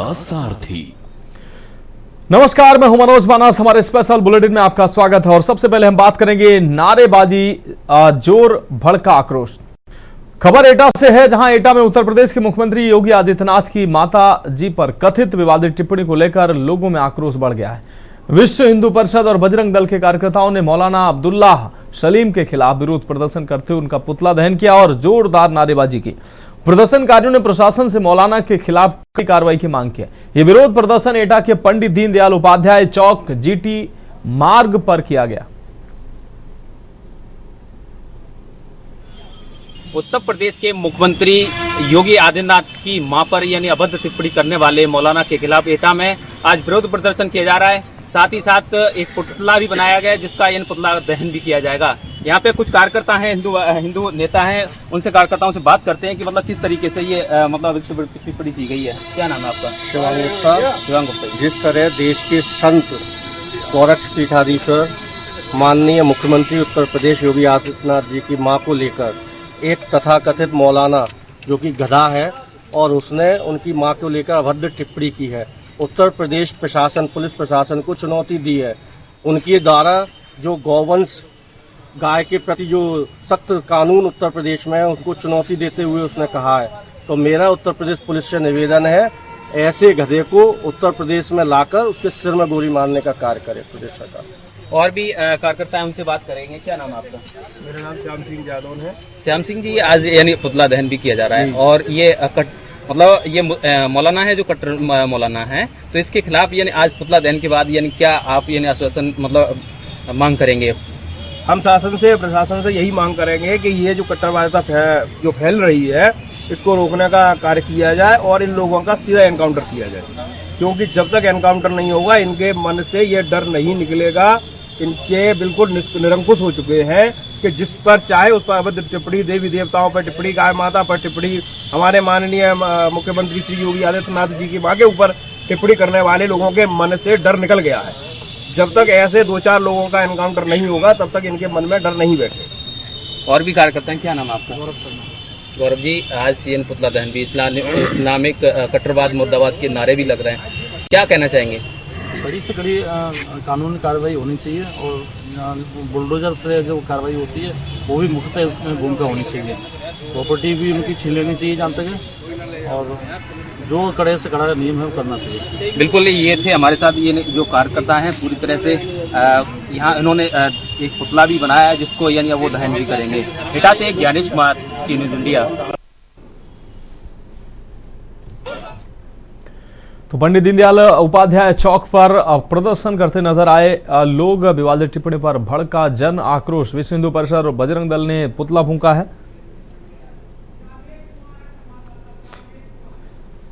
सारथी। नमस्कार, मैं हूं मनोज मानस। हमारे स्पेशल बुलेटिन में आपका स्वागत है और सबसे पहले हम बात करेंगे नारेबाजी, जोर भड़का आक्रोश। खबर एटा से है, जहां एटा में उत्तर प्रदेश के मुख्यमंत्री योगी आदित्यनाथ की माता जी पर कथित विवादित टिप्पणी को लेकर लोगों में आक्रोश बढ़ गया है। विश्व हिंदू परिषद और बजरंग दल के कार्यकर्ताओं ने मौलाना अब्दुल्लाह सलीम के खिलाफ विरोध प्रदर्शन करते हुए उनका पुतला दहन किया और जोरदार नारेबाजी की। प्रदर्शनकारियों ने प्रशासन से मौलाना के खिलाफ कड़ी कार्रवाई की मांग की। यह विरोध प्रदर्शन एटा के पंडित दीनदयाल उपाध्याय चौक जीटी मार्ग पर किया गया। उत्तर प्रदेश के मुख्यमंत्री योगी आदित्यनाथ की मां पर यानी अभद्र टिप्पणी करने वाले मौलाना के खिलाफ एटा में आज विरोध प्रदर्शन किया जा रहा है। साथ ही साथ एक पुतला भी बनाया गया है, जिसका इन पुतला दहन भी किया जाएगा। यहाँ पे कुछ कार्यकर्ता हैं, हिंदू नेता हैं, उनसे कार्यकर्ताओं से बात करते हैं कि मतलब किस तरीके से ये टिप्पणी की गई है। क्या नाम है आपका? शिवांग गुप्ता। जिस तरह देश के संत गौरक्ष पीठाधीश्वर माननीय मुख्यमंत्री उत्तर प्रदेश योगी आदित्यनाथ जी की मां को लेकर एक तथाकथित मौलाना जो कि गधा है और उसने उनकी मां को लेकर अभद्र टिप्पणी की है, उत्तर प्रदेश प्रशासन, पुलिस प्रशासन को चुनौती दी है। उनके द्वारा जो गौवंश गाय के प्रति जो सख्त कानून उत्तर प्रदेश में है, उसको चुनौती देते हुए उसने कहा है। तो मेरा उत्तर प्रदेश पुलिस से निवेदन है, ऐसे गधे को उत्तर प्रदेश में लाकर उसके सिर में गोली मारने का कार्य करे प्रदेश सरकार। और भी कार्यकर्ता है, उनसे बात करेंगे। क्या नाम है आपका? मेरा नाम श्याम सिंह यादव है। श्याम सिंह जी, आज यानी पुतला दहन भी किया जा रहा है और ये मतलब ये मौलाना है जो कट्टर मौलाना है, तो इसके खिलाफ यानी आज पुतला दहन के बाद यानी क्या आप यानी आश्वासन मतलब मांग करेंगे? हम शासन से, प्रशासन से यही मांग करेंगे कि ये जो कट्टरवादिता जो फैल रही है, इसको रोकने का कार्य किया जाए और इन लोगों का सीधा एनकाउंटर किया जाए, क्योंकि जब तक एनकाउंटर नहीं होगा इनके मन से ये डर नहीं निकलेगा। इनके बिल्कुल निरंकुश हो चुके हैं कि जिस पर चाहे उस पर अभद्र टिप्पणी, देवी देवताओं पर टिप्पणी, गाय माता पर टिप्पणी, हमारे माननीय मुख्यमंत्री श्री योगी आदित्यनाथ जी की मां के ऊपर टिप्पणी करने वाले लोगों के मन से डर निकल गया है। जब तक ऐसे 2-4 लोगों का एनकाउंटर नहीं होगा तब तक इनके मन में डर नहीं बैठे। और भी कार्यकर्ता हैं। क्या नाम है आपका? गौरव शर्मा। गौरव जी, आज सीएन पुतला दहन भी इस्लामिक कट्टरवाद मुर्दाबाद के नारे भी लग रहे हैं, क्या कहना चाहेंगे? बड़ी से बड़ी कानूनी कार्रवाई होनी चाहिए और बुलडोजर से जो कार्रवाई होती है वो भी मुख्यतः उसमें भूमिका होनी चाहिए। प्रॉपर्टी भी उनकी छीन लेनी चाहिए जहाँ तक है, और जो कड़े से कड़ा नियम है वो करना चाहिए। बिल्कुल, ये थे हमारे साथ ये जो कार्यकर्ता हैं, पूरी तरह से यहाँ इन्होंने एक पुतला भी बनाया है जिसको यानी वो दहन भी करेंगे। एटा से एक ज्ञानेश कुमार की न्यूज़ इंडिया। तो पंडित दीनदयाल उपाध्याय चौक पर प्रदर्शन करते नजर आए लोग। विवादित टिप्पणी पर भड़का जन आक्रोश। विश्व हिंदू परिषद और बजरंग दल ने पुतला फूंका है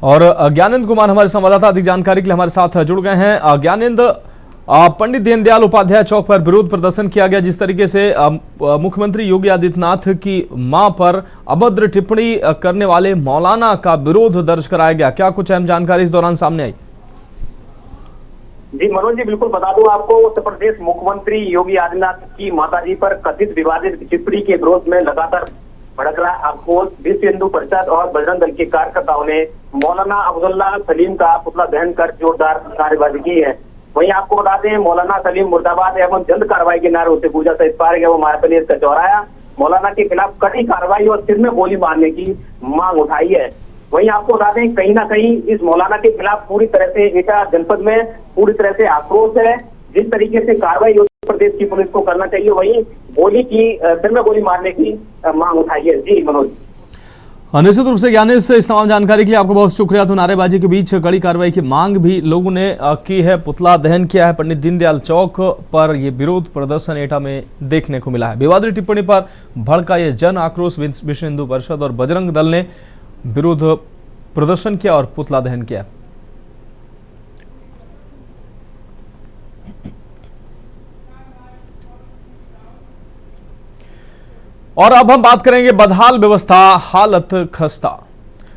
और ज्ञानेंद्र कुमार हमारे संवाददाता अधिक जानकारी के लिए हमारे साथ जुड़ गए हैं। ज्ञानेंद्र, पंडित दीनदयाल उपाध्याय चौक पर विरोध प्रदर्शन किया गया, जिस तरीके से मुख्यमंत्री योगी आदित्यनाथ की मां पर अभद्र टिप्पणी करने वाले मौलाना का विरोध दर्ज कराया गया, क्या कुछ अहम जानकारी इस दौरान सामने आई? जी मनोज जी, बिल्कुल बता दूं आपको, उत्तर प्रदेश मुख्यमंत्री योगी आदित्यनाथ की माताजी पर कथित विवादित टिप्पणी के विरोध में लगातार भड़क रहा आपको विश्व हिंदू परिषद और बजरंग दल के कार्यकर्ताओं ने मौलाना अब्दुल्लाह सलीम का पुतला दहन कर जोरदार नारेबाजी की है। वहीं आपको बता दें, मौलाना सलीम मुर्दाबाद एवं जल्द कार्रवाई के नारे से पूजा सहित पार्क एवं मायापल्ली का चौराया मौलाना के खिलाफ कड़ी कार्रवाई और सिर में गोली मारने की मांग उठाई है। वहीं आपको बता दें, कहीं ना कहीं इस मौलाना के खिलाफ पूरी तरह से एटा जनपद में पूरी तरह से आक्रोश है। जिस तरीके से कार्रवाई उत्तर प्रदेश की पुलिस को करना चाहिए, वहीं गोली की सिर में गोली मारने की मांग उठाई है। जी मनोज। निश्चित रूप से ज्ञानेश से इस तमाम जानकारी के लिए आपको बहुत शुक्रिया। तो नारेबाजी के बीच कड़ी कार्रवाई की मांग भी लोगों ने की है, पुतला दहन किया है। पंडित दीनदयाल चौक पर यह विरोध प्रदर्शन एटा में देखने को मिला है। विवादित टिप्पणी पर भड़का ये जन आक्रोश। विश्व हिंदू परिषद और बजरंग दल ने विरोध प्रदर्शन किया और पुतला दहन किया। और अब हम बात करेंगे बदहाल व्यवस्था, हालत खस्ता।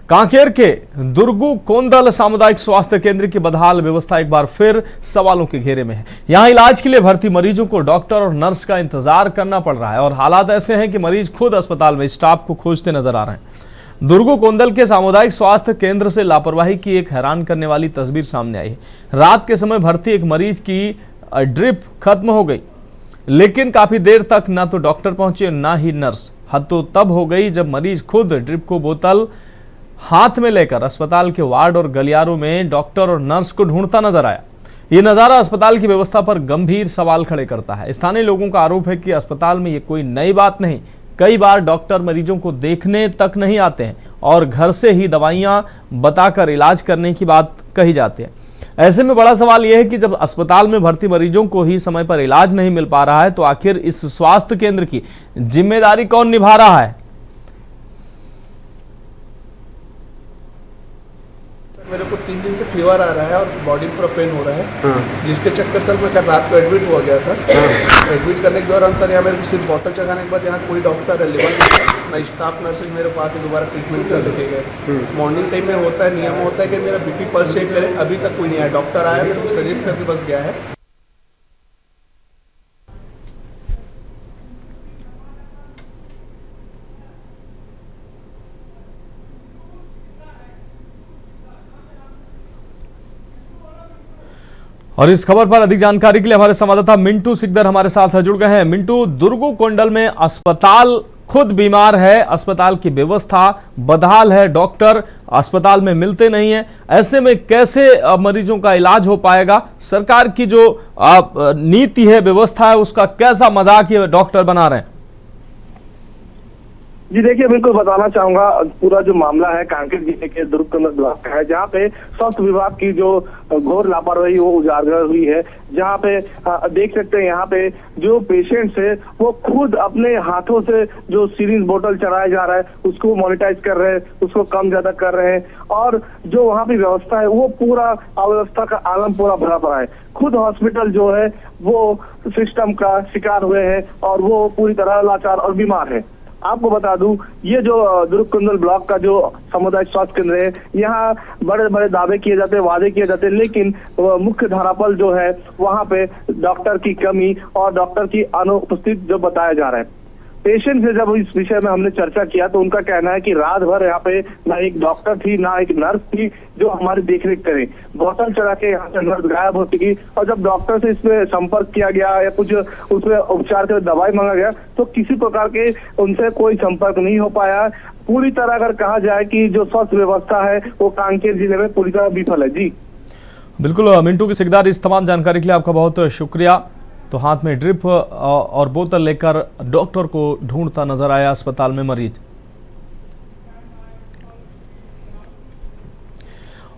कांकेर के दुर्गु कोंदल सामुदायिक स्वास्थ्य केंद्र की बदहाल व्यवस्था एक बार फिर सवालों के घेरे में है। यहां इलाज के लिए भर्ती मरीजों को डॉक्टर और नर्स का इंतजार करना पड़ रहा है और हालात ऐसे हैं कि मरीज खुद अस्पताल में स्टाफ को खोजते नजर आ रहे हैं। दुर्गू कोंडल के सामुदायिक स्वास्थ्य केंद्र से लापरवाही की एक हैरान करने वाली तस्वीर सामने आई है। रात के समय भर्ती एक मरीज की ड्रिप खत्म हो गई, लेकिन काफी देर तक ना तो डॉक्टर पहुंचे ना ही नर्स। हद तो तब हो गई जब मरीज खुद ड्रिप को बोतल हाथ में लेकर अस्पताल के वार्ड और गलियारों में डॉक्टर और नर्स को ढूंढता नजर आया। ये नजारा अस्पताल की व्यवस्था पर गंभीर सवाल खड़े करता है। स्थानीय लोगों का आरोप है कि अस्पताल में ये कोई नई बात नहीं, कई बार डॉक्टर मरीजों को देखने तक नहीं आते हैं और घर से ही दवाइयां बताकर इलाज करने की बात कही जाती है। ऐसे में बड़ा सवाल यह है कि जब अस्पताल में भर्ती मरीजों को ही समय पर इलाज नहीं मिल पा रहा है तो आखिर इस स्वास्थ्य केंद्र की जिम्मेदारी कौन निभा रहा है? मेरे को 3 दिन से फीवर आ रहा है और बॉडी में पूरा पेन हो रहा है, जिसके चक्कर सर मैं कल रात को एडमिट हुआ गया था। एडमिट करने के दौरान सर यहाँ मेरे को सिर्फ बॉटल चढ़ाने के बाद यहाँ कोई डॉक्टर अवेलेबल नहीं था, ना स्टाफ नर्सेज मेरे पास दोबारा ट्रीटमेंट कर लेके गए। मॉर्निंग टाइम में होता है, नियम होता है कि मेरा बीपी पल्स चेक करें, अभी तक कोई नहीं आया। डॉक्टर आया, मेरे को सजेस्ट करके बस गया है। और इस खबर पर अधिक जानकारी के लिए हमारे संवाददाता मिंटू सिकदर हमारे साथ जुड़ गए हैं। मिंटू, दुर्गू कोंडल में अस्पताल खुद बीमार है, अस्पताल की व्यवस्था बदहाल है, डॉक्टर अस्पताल में मिलते नहीं है, ऐसे में कैसे मरीजों का इलाज हो पाएगा? सरकार की जो नीति है, व्यवस्था है, उसका कैसा मजाक ये डॉक्टर बना रहे हैं? जी देखिए, बिल्कुल बताना चाहूंगा, पूरा जो मामला है कांकेर जिले के दुर्ग कोंडल ब्लॉक का है, जहाँ पे स्वास्थ्य विभाग की जो घोर लापरवाही वो उजागर हुई है। जहाँ पे देख सकते हैं, यहाँ पे जो पेशेंट्स है वो खुद अपने हाथों से जो सीरीज बोतल चढ़ाया जा रहा है उसको मॉनिटाइज कर रहे हैं, उसको कम ज्यादा कर रहे हैं, और जो वहाँ की व्यवस्था है वो पूरा अव्यवस्था का आलम पूरा भरा पड़ा है। खुद हॉस्पिटल जो है वो सिस्टम का शिकार हुए हैं और वो पूरी तरह लाचार और बीमार है। आपको बता दूं, ये जो दुर्ग कोंडल ब्लॉक का जो सामुदायिक स्वास्थ्य केंद्र है, यहाँ बड़े बड़े दावे किए जाते हैं, वादे किए जाते हैं, लेकिन मुख्य धारा पर जो है वहाँ पे डॉक्टर की कमी और डॉक्टर की अनुपस्थित जो बताया जा रहा है। पेशेंट से जब इस विषय में हमने चर्चा किया तो उनका कहना है कि रात भर यहाँ पे ना एक डॉक्टर थी ना एक नर्स थी जो हमारी देखरेख करे। बोतल चढ़ा के यहाँ से नर्स गायब होती थी, और जब डॉक्टर से इसमें संपर्क किया गया या कुछ उसमें उपचार के दवाई मांगा गया तो किसी प्रकार के उनसे कोई संपर्क नहीं हो पाया। पूरी तरह अगर कहा जाए कि जो स्वास्थ्य व्यवस्था है वो कांकेर जिले में पूरी तरह विफल है। जी बिल्कुल मिंटू की सिकदार, इस तमाम जानकारी के लिए आपका बहुत शुक्रिया। तो हाथ में ड्रिप और बोतल लेकर डॉक्टर को ढूंढता नजर आया अस्पताल में मरीज।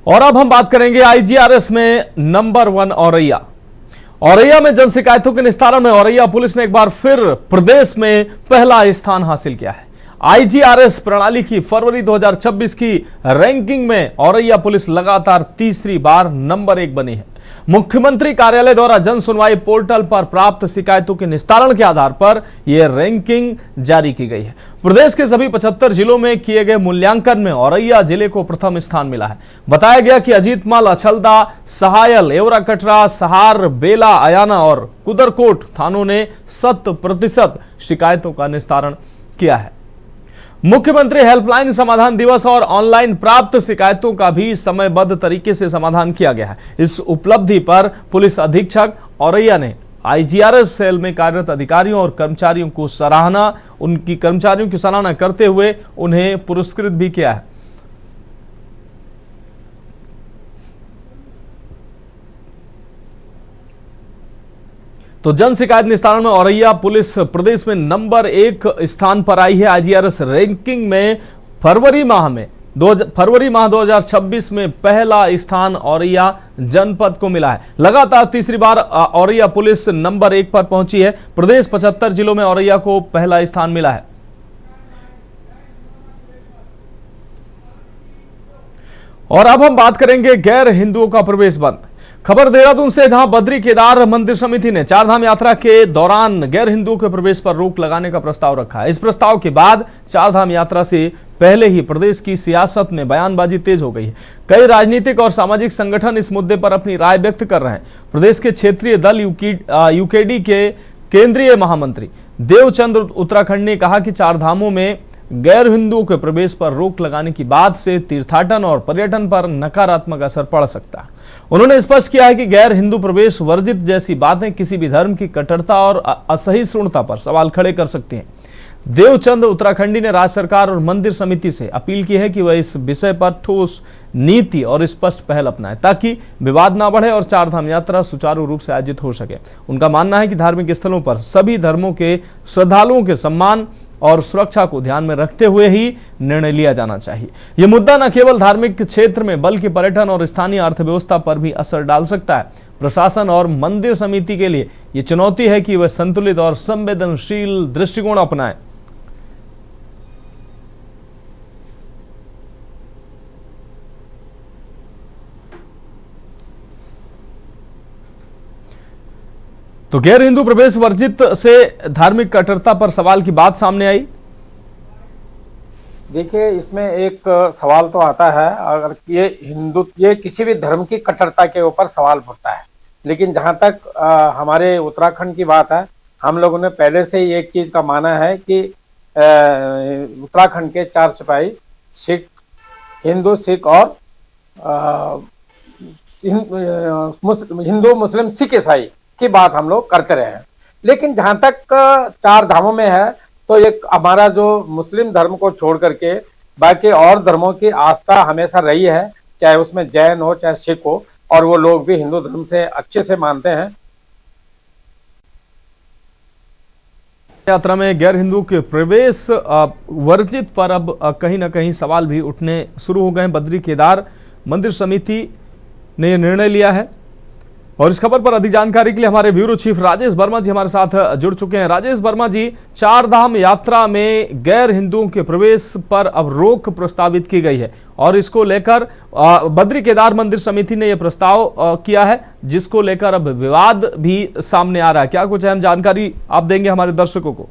और अब हम बात करेंगे IGRS में नंबर 1 औरैया में जन शिकायतों के निस्तारण में औरैया पुलिस ने एक बार फिर प्रदेश में पहला स्थान हासिल किया है। IGRS प्रणाली की फरवरी 2026 की रैंकिंग में औरैया पुलिस लगातार तीसरी बार नंबर 1 बनी है। मुख्यमंत्री कार्यालय द्वारा जन सुनवाई पोर्टल पर प्राप्त शिकायतों के निस्तारण के आधार पर यह रैंकिंग जारी की गई है। प्रदेश के सभी 75 जिलों में किए गए मूल्यांकन में औरैया जिले को प्रथम स्थान मिला है। बताया गया कि अजीतमल, अछलदा, सहायल, एवरा कटरा, सहार, बेला, अयाना और कुदरकोट थानों ने 100% शिकायतों का निस्तारण किया है। मुख्यमंत्री हेल्पलाइन समाधान दिवस और ऑनलाइन प्राप्त शिकायतों का भी समयबद्ध तरीके से समाधान किया गया है। इस उपलब्धि पर पुलिस अधीक्षक औरैया ने IGRS सेल में कार्यरत अधिकारियों और कर्मचारियों की सराहना करते हुए उन्हें पुरस्कृत भी किया है। तो जन शिकायत निस्तारण में औरैया पुलिस प्रदेश में नंबर 1 स्थान पर आई है। IGRS रैंकिंग में फरवरी माह 2026 में पहला स्थान औरैया जनपद को मिला है। लगातार तीसरी बार औरैया पुलिस नंबर 1 पर पहुंची है। प्रदेश 75 जिलों में औरैया को पहला स्थान मिला है। और अब हम बात करेंगे गैर हिंदुओं का प्रवेश बंद। खबर देहरादून से, जहां बद्री केदार मंदिर समिति ने चारधाम यात्रा के दौरान गैर हिंदुओं के प्रवेश पर रोक लगाने का प्रस्ताव रखा है। इस प्रस्ताव के बाद चारधाम यात्रा से पहले ही प्रदेश की सियासत में बयानबाजी तेज हो गई है। कई राजनीतिक और सामाजिक संगठन इस मुद्दे पर अपनी राय व्यक्त कर रहे हैं। प्रदेश के क्षेत्रीय दल यूकेडी के केंद्रीय महामंत्री देवचंद्र उत्तराखंड ने कहा कि चारधामों में गैर हिंदुओं के प्रवेश पर रोक लगाने की बात से तीर्थाटन और पर्यटन पर नकारात्मक असर पड़ सकता है। उन्होंने स्पष्ट किया है कि गैर हिंदू प्रवेश वर्जित जैसी बातें किसी भी धर्म की कट्टरता और असहिष्णुता पर सवाल खड़े कर सकती हैं। देवचंद उत्तराखंडी ने राज्य सरकार और मंदिर समिति से अपील की है कि वह इस विषय पर ठोस नीति और स्पष्ट पहल अपनाए ताकि विवाद ना बढ़े और चारधाम यात्रा सुचारू रूप से आयोजित हो सके। उनका मानना है कि धार्मिक स्थलों पर सभी धर्मों के श्रद्धालुओं के सम्मान और सुरक्षा को ध्यान में रखते हुए ही निर्णय लिया जाना चाहिए। यह मुद्दा न केवल धार्मिक क्षेत्र में बल्कि पर्यटन और स्थानीय अर्थव्यवस्था पर भी असर डाल सकता है। प्रशासन और मंदिर समिति के लिए यह चुनौती है कि वह संतुलित और संवेदनशील दृष्टिकोण अपनाएं। तो गैर हिंदू प्रवेश वर्जित से धार्मिक कट्टरता पर सवाल की बात सामने आई। देखिए, इसमें एक सवाल तो आता है, अगर ये किसी भी धर्म की कट्टरता के ऊपर सवाल उठता है, लेकिन जहां तक हमारे उत्तराखंड की बात है, हम लोगों ने पहले से ही एक चीज का माना है कि उत्तराखंड के 4 सिपाही सिख, हिंदू, सिख और हिंदू, मुस्लिम, सिख, ईसाई की बात हम लोग करते रहे हैं। लेकिन जहां तक 4 धामों में है, तो एक हमारा जो मुस्लिम धर्म को छोड़ करके बाकी और धर्मों की आस्था हमेशा रही है, चाहे उसमें जैन हो चाहे सिख हो, और वो लोग भी हिंदू धर्म से अच्छे से मानते हैं। यात्रा में गैर हिंदू के प्रवेश वर्जित पर अब कहीं ना कहीं सवाल भी उठने शुरू हो गए हैं। बद्री केदार मंदिर समिति ने यह निर्णय लिया है और इस खबर पर अधिक जानकारी के लिए हमारे ब्यूरो चीफ राजेश वर्मा जी हमारे साथ जुड़ चुके हैं। राजेश वर्मा जी, 4 धाम यात्रा में गैर हिंदुओं के प्रवेश पर अब रोक प्रस्तावित की गई है और इसको लेकर बद्री केदार मंदिर समिति ने यह प्रस्ताव किया है, जिसको लेकर अब विवाद भी सामने आ रहा है। क्या कुछ अहम जानकारी आप देंगे हमारे दर्शकों को?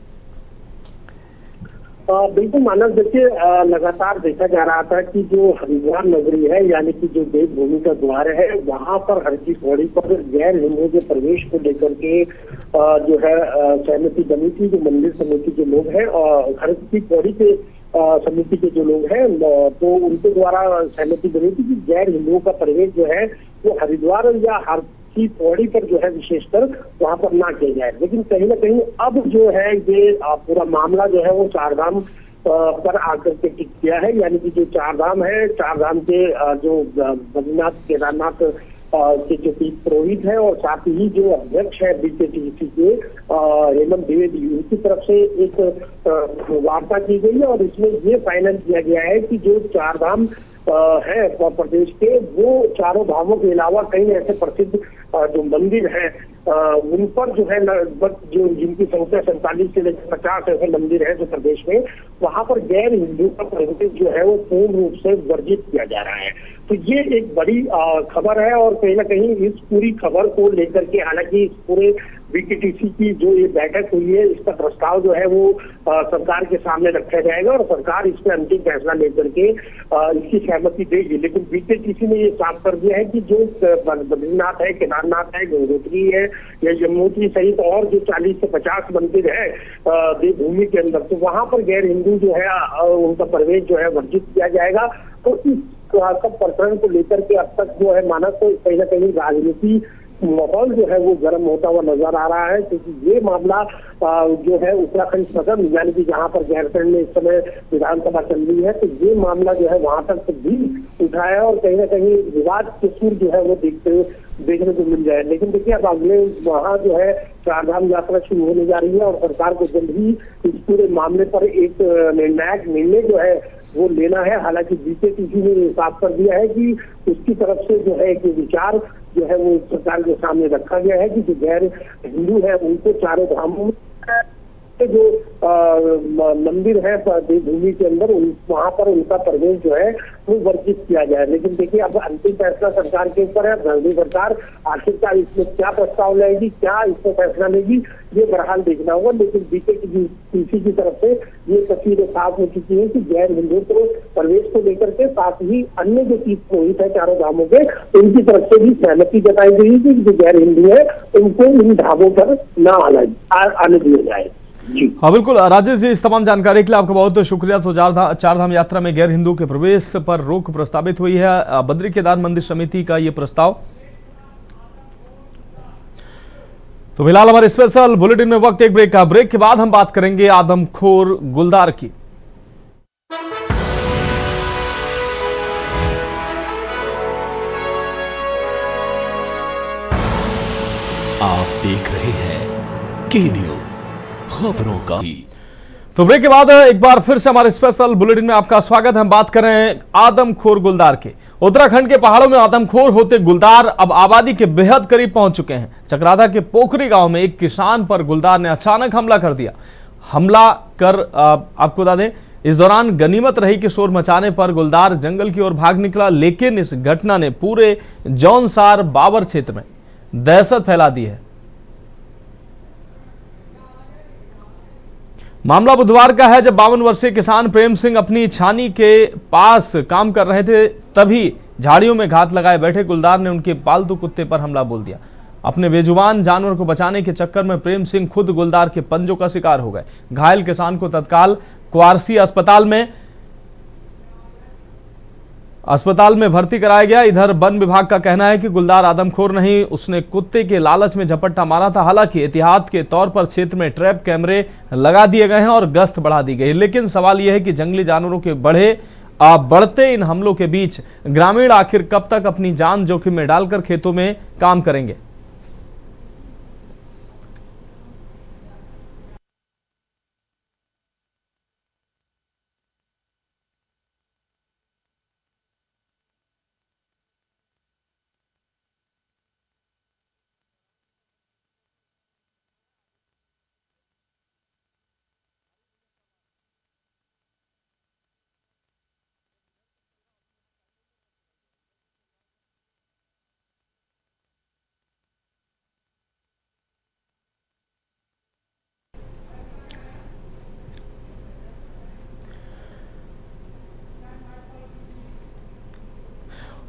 बिल्कुल मानव, देखिए लगातार देखा जा रहा था कि जो हरिद्वार नगरी है, यानी कि जो देवभूमि का द्वार है, वहां पर हर की पौड़ी पर गैर हिंदुओं के प्रवेश को लेकर के जो है सहमति बनी थी। जो मंदिर समिति के लोग हैं और हर की पौड़ी के समिति के जो लोग हैं, तो उनके द्वारा सहमति बनी थी कि गैर हिंदुओं का प्रवेश जो है वो हरिद्वार या हर की पौड़ी पर जो है विशेषकर वहां पर ना किया जाए। लेकिन कहीं ना कहीं अब जो है ये पूरा मामला जो है वो 4 धाम पर आकर के टिक गया है। यानी कि जो 4 धाम है, 4 धाम के जो बद्रीनाथ केदारनाथ के जो पुरोहित है और साथ ही जो अध्यक्ष है बीकेटीसी के हेमंत द्विवेदी, उनकी तरफ से एक वार्ता की गई है और इसमें ये फाइनल किया गया है कि जो 4 धाम है प्रदेश के, वो चारों धामों के अलावा कई ऐसे प्रसिद्ध जो मंदिर हैं उन पर जो है जो जिनकी संख्या 47 से लेकर 50 ऐसे मंदिर है जो प्रदेश में, वहां पर गैर हिंदू का प्रवेश जो है वो पूर्ण रूप से वर्जित किया जा रहा है। तो ये एक बड़ी खबर है और कहीं ना कहीं इस पूरी खबर को लेकर के, हालांकि इस पूरे बीकेटीसी की जो ये बैठक हुई है, इसका प्रस्ताव जो है वो सरकार के सामने रखा जाएगा और सरकार इस पर अंतिम फैसला लेकर के इसकी सहमति देगी। लेकिन बीकेटीसी ने ये साफ कर दिया है कि जो बद्रीनाथ है, केदारनाथ है, गंगोत्री है या यमुनोत्री सहित और जो 40 से 50 मंदिर है देवभूमि के अंदर, तो वहां पर गैर हिंदू जो है उनका प्रवेश जो है वर्जित किया जाएगा। तो इस सब प्रकरण को लेकर के अब तक जो है माना तो कहीं ना कहीं राजनीति माहौल जो है वो गर्म होता हुआ नजर आ रहा है, क्योंकि ये मामला जो है उत्तराखंड सदन यानी कि जहां पर गैरसैंण में इस समय विधानसभा चल रही है, तो ये मामला जो है वहां तक भी उठा है और कहीं ना कहीं विवाद के सुर जो है वो देखने को मिल जाए। लेकिन देखिए अब अगले वहां जो है 4 धाम यात्रा शुरू होने जा रही है और सरकार को जल्द ही इस पूरे मामले पर एक निर्णायक निर्णय जो है वो लेना है। हालांकि बीकेटीसी ने साफ कर दिया है कि उसकी तरफ से जो है एक विचार जो है वो सरकार के सामने रखा गया है कि जो गैर हिंदू है उनको चारों धामों जो मंदिर है देवभूमि के अंदर वहां पर उनका प्रवेश जो है वो वर्जित किया जाए। लेकिन देखिए अब अंतिम फैसला सरकार के ऊपर है। राज्य सरकार आखिरकार इसमें क्या प्रस्ताव लाएगी, क्या इसमें फैसला लेगी, ये बहरहाल देखना होगा। लेकिन बीकेटीसी की तरफ से ये तस्वीरें साफ हो चुकी है कि गैर हिंदुओं को प्रवेश को लेकर के साथ ही अन्य जो तीर्थ पुरोहित है चारों धामों के, उनकी तरफ से भी सहमति जताई गई कि जो गैर हिंदू है उनको इन धामों पर न आने दिया जाए। हाँ बिल्कुल राजेश जी, इस तमाम जानकारी के लिए आपका बहुत शुक्रिया। तो चार धाम यात्रा में गैर हिंदू के प्रवेश पर रोक प्रस्तावित हुई है, बद्री केदार मंदिर समिति का ये प्रस्ताव। तो फिलहाल हमारे स्पेशल बुलेटिन में वक्त एक ब्रेक का। ब्रेक के बाद हम बात करेंगे आदमखोर गुलदार की। आप देख रहे हैं के न्यूज, खबरों का। तो ब्रेक के बाद एक बार फिर से हमारे स्पेशल बुलेटिन में आपका स्वागत है। हम बात कर रहे हैं आदमखोर गुलदार के। उत्तराखंड के पहाड़ों में आदमखोर होते गुलदार अब आबादी के बेहद करीब पहुंच चुके हैं। चकराता के पोखरी गांव में एक किसान पर गुलदार ने अचानक हमला कर दिया। हमला कर आपको बता दें, इस दौरान गनीमत रही कि शोर मचाने पर गुलदार जंगल की ओर भाग निकला, लेकिन इस घटना ने पूरे जौनसार बाबर क्षेत्र में दहशत फैला दी है। मामला बुधवार का है, जब 52 वर्षीय किसान प्रेम सिंह अपनी छानी के पास काम कर रहे थे, तभी झाड़ियों में घात लगाए बैठे गुलदार ने उनके पालतू कुत्ते पर हमला बोल दिया। अपने बेजुबान जानवर को बचाने के चक्कर में प्रेम सिंह खुद गुलदार के पंजों का शिकार हो गए। घायल किसान को तत्काल क्वारसी अस्पताल में भर्ती कराया गया। इधर वन विभाग का कहना है कि गुलदार आदमखोर नहीं, उसने कुत्ते के लालच में झपट्टा मारा था। हालांकि एहतियात के तौर पर क्षेत्र में ट्रैप कैमरे लगा दिए गए हैं और गश्त बढ़ा दी गई है। लेकिन सवाल यह है कि जंगली जानवरों के बढ़ते इन हमलों के बीच ग्रामीण आखिर कब तक अपनी जान जोखिम में डालकर खेतों में काम करेंगे।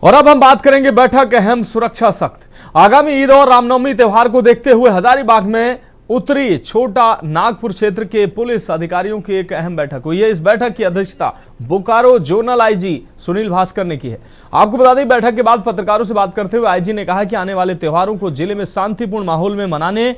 और अब हम बात करेंगे बैठक अहम, सुरक्षा सख्त। आगामी ईद और रामनवमी त्योहार को देखते हुए हजारीबाग में उत्तरी छोटा नागपुर क्षेत्र के पुलिस अधिकारियों की एक अहम बैठक हुई है। इस बैठक की अध्यक्षता बोकारो जोनल आईजी सुनील भास्कर ने की है। आपको बता दें, बैठक के बाद पत्रकारों से बात करते हुए आईजी ने कहा कि आने वाले त्योहारों को जिले में शांतिपूर्ण माहौल में मनाने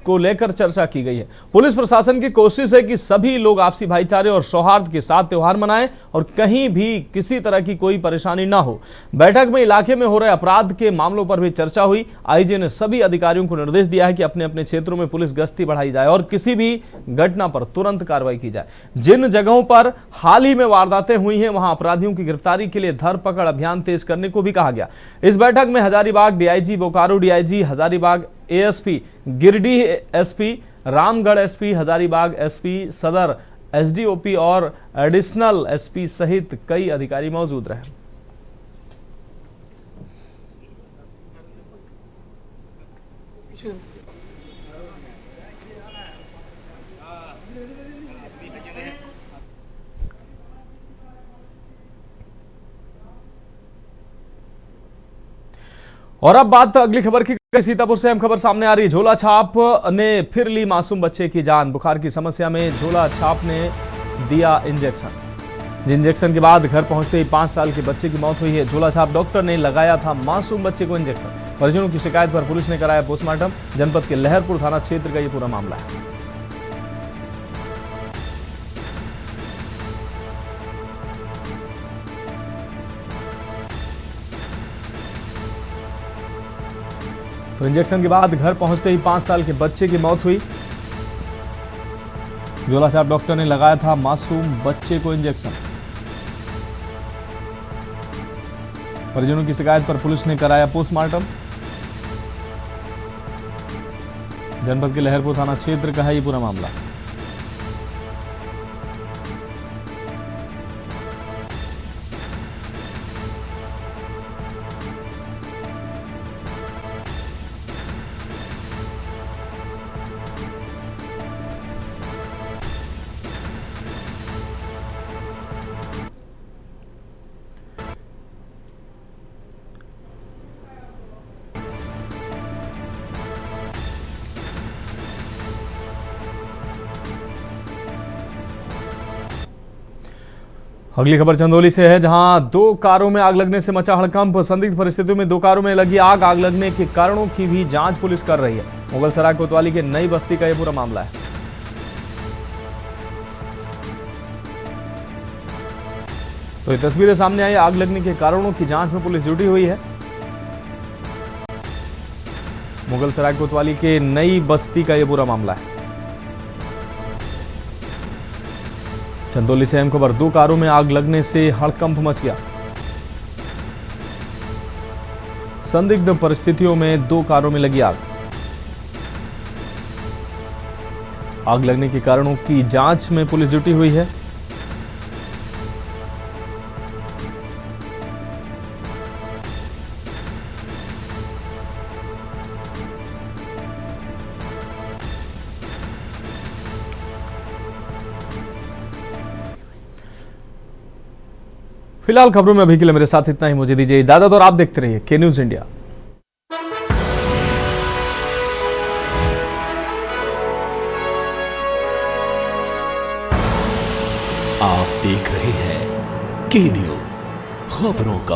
को लेकर चर्चा की गई है। पुलिस प्रशासन की कोशिश है कि सभी लोग आपसी भाईचारे और सौहार्द के साथ त्योहार मनाएं और कहीं भी किसी तरह की कोई परेशानी ना हो। बैठक में इलाके में हो रहे अपराध के मामलों पर भी चर्चा हुई। आईजी ने सभी अधिकारियों को निर्देश दिया है कि अपने अपने क्षेत्रों में पुलिस गश्ती बढ़ाई जाए और किसी भी घटना पर तुरंत कार्रवाई की जाए। जिन जगहों पर हाल ही में वारदातें हुई हैं, वहां अपराधियों की गिरफ्तारी के लिए धरपकड़ अभियान तेज करने को भी कहा गया। इस बैठक में Hazaribagh DIG, Bokaro DIG, Hazaribagh ASP, Giridih SP, Ramgarh SP, Hazaribagh SP, सदर एसडीओपी और एडिशनल एसपी सहित कई अधिकारी मौजूद रहे। और अब बात अगली खबर की। सीतापुर से अहम खबर सामने आ रही। झोला छाप ने फिर ली मासूम बच्चे की जान। बुखार की समस्या में झोला छाप ने दिया इंजेक्शन। इंजेक्शन के बाद घर पहुंचते ही 5 साल के बच्चे की मौत हुई है। झोला छाप डॉक्टर ने लगाया था मासूम बच्चे को इंजेक्शन। परिजनों की शिकायत पर पुलिस ने कराया पोस्टमार्टम। जनपद के लहरपुर थाना क्षेत्र का यह पूरा मामला है। तो इंजेक्शन के बाद घर पहुंचते ही 5 साल के बच्चे की मौत हुई। झोला छाप डॉक्टर ने लगाया था मासूम बच्चे को इंजेक्शन। परिजनों की शिकायत पर पुलिस ने कराया पोस्टमार्टम। जनपद के लहरपुर थाना क्षेत्र का है ये पूरा मामला। अगली खबर चंदौली से है, जहां 2 कारों में आग लगने से मचा हड़कंप। संदिग्ध परिस्थितियों में 2 कारों में लगी आग लगने के कारणों की भी जांच पुलिस कर रही है। मुगलसराय कोतवाली के नई बस्ती का यह पूरा मामला है। तो ये तस्वीरें सामने आई। आग लगने के कारणों की जांच में पुलिस जुटी हुई है। मुगलसराय कोतवाली के नई बस्ती का यह पूरा मामला है। चंदौली से अहम खबर, 2 कारों में आग लगने से हड़कंप मच गया। संदिग्ध परिस्थितियों में 2 कारों में लगी आग। आग लगने के कारणों की जांच में पुलिस जुटी हुई है। फिलहाल खबरों में अभी के लिए मेरे साथ इतना ही। मुझे दीजिए इजाजत और आप देखते रहिए के न्यूज इंडिया। आप देख रहे हैं के न्यूज, खबरों का